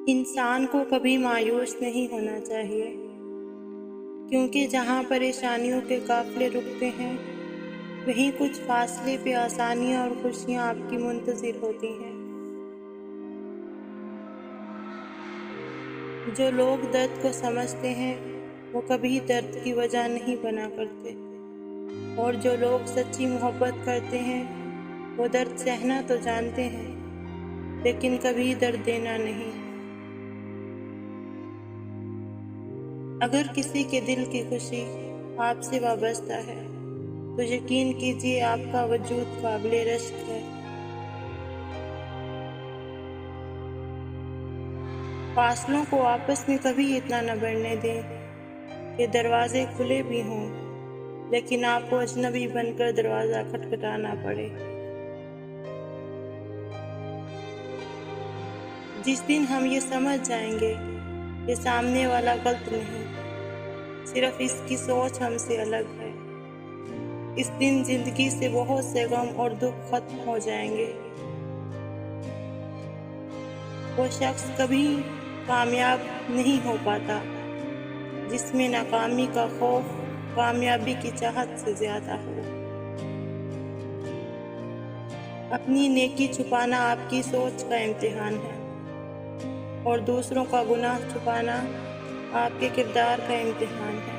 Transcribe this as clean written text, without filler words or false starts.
انسان کو کبھی مایوس نہیں ہونا چاہیے، کیونکہ جہاں پریشانیوں کے قافلے رکتے ہیں وہیں کچھ فاصلے پہ آسانیاں اور خوشیاں آپ کی منتظر ہوتی ہیں۔ جو لوگ درد کو سمجھتے ہیں وہ کبھی درد کی وجہ نہیں بنا کرتے، اور جو لوگ سچی محبت کرتے ہیں وہ درد سہنا تو جانتے ہیں لیکن کبھی درد دینا نہیں۔ اگر کسی کے دل کی خوشی آپ سے وابستہ ہے تو یقین کیجیے آپ کا وجود قابل رشک ہے۔ فاصلوں کو آپس میں کبھی اتنا نہ بڑھنے دیں کہ دروازے کھلے بھی ہوں لیکن آپ کو اجنبی بن کر دروازہ کھٹکھٹانا پڑے۔ جس دن ہم یہ سمجھ جائیں گے کہ سامنے والا غلط نہیں، صرف اس کی سوچ ہم سے الگ ہے، اس دن زندگی سے بہت سے غم اور دکھ ختم ہو جائیں گے۔ وہ شخص کبھی کامیاب نہیں ہو پاتا جس میں ناکامی کا خوف کامیابی کی چاہت سے زیادہ ہو۔ اپنی نیکی چھپانا آپ کی سوچ کا امتحان ہے اور دوسروں کا گناہ چھپانا آپ کے کردار کا امتحان ہے۔